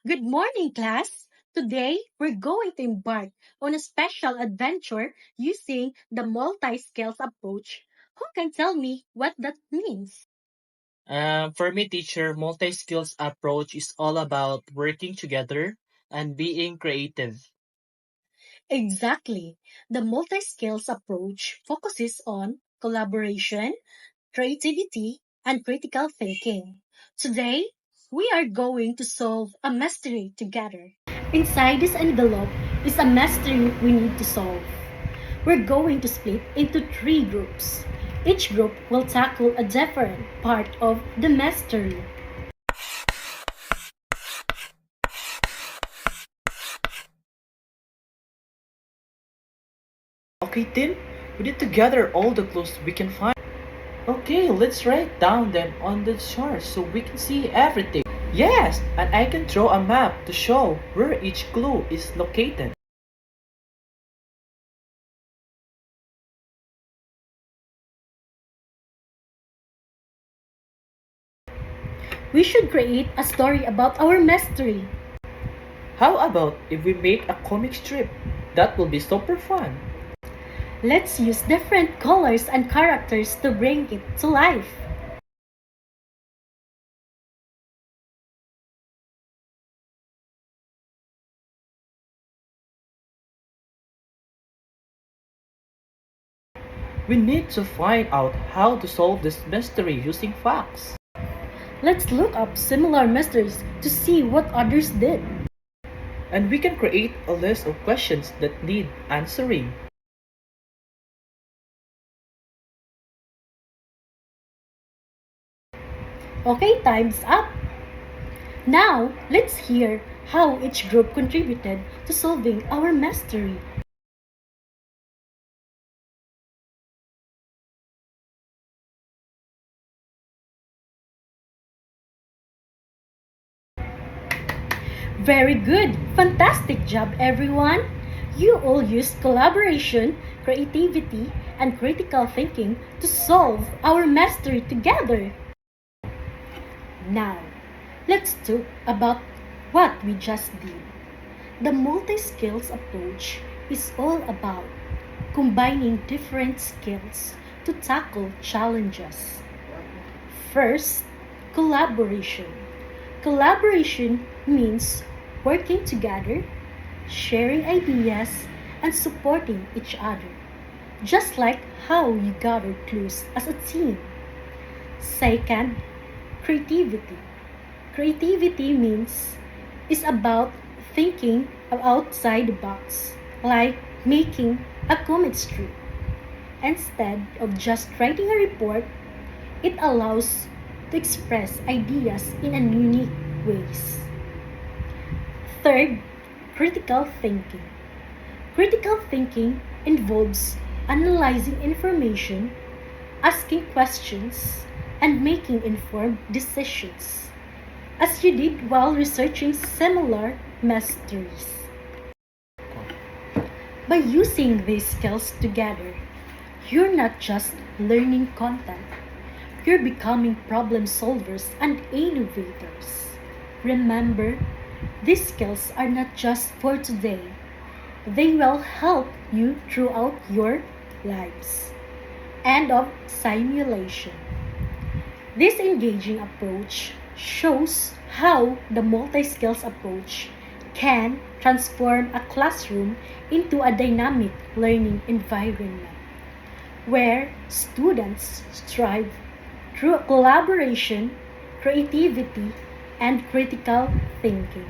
Good morning, class. Today, we're going to embark on a special adventure using the multi-skills approach. Who can tell me what that means? For me, teacher, multi-skills approach is all about working together and being creative. Exactly. The multi-skills approach focuses on collaboration, creativity, and critical thinking. Today, we are going to solve a mystery together. Inside this envelope is a mystery we need to solve. We're going to split into three groups. Each group will tackle a different part of the mystery. Okay, Tim, we need to gather all the clues we can find. Okay, let's write down them on the chart so we can see everything. Yes, and I can draw a map to show where each clue is located. We should create a story about our mystery. How about if we make a comic strip? That will be super fun. Let's use different colors and characters to bring it to life. We need to find out how to solve this mystery using facts. Let's look up similar mysteries to see what others did. And we can create a list of questions that need answering. Okay, time's up. Now, let's hear how each group contributed to solving our mystery. Very good! Fantastic job, everyone! You all used collaboration, creativity, and critical thinking to solve our mystery together. Now, let's talk about what we just did. The multi-skills approach is all about combining different skills to tackle challenges. First, collaboration. Collaboration means working together, sharing ideas, and supporting each other, just like how you gather clues as a team. Second, creativity. Creativity means is about thinking outside the box, like making a comic strip. Instead of just writing a report, it allows to express ideas in a unique ways. Third, critical thinking. Critical thinking involves analyzing information, asking questions, and making informed decisions, as you did while researching similar mysteries. By using these skills together, you're not just learning content, you're becoming problem solvers and innovators. Remember, these skills are not just for today, they will help you throughout your lives. End of simulation. This engaging approach shows how the multi-skills approach can transform a classroom into a dynamic learning environment where students strive through collaboration, creativity, and critical thinking.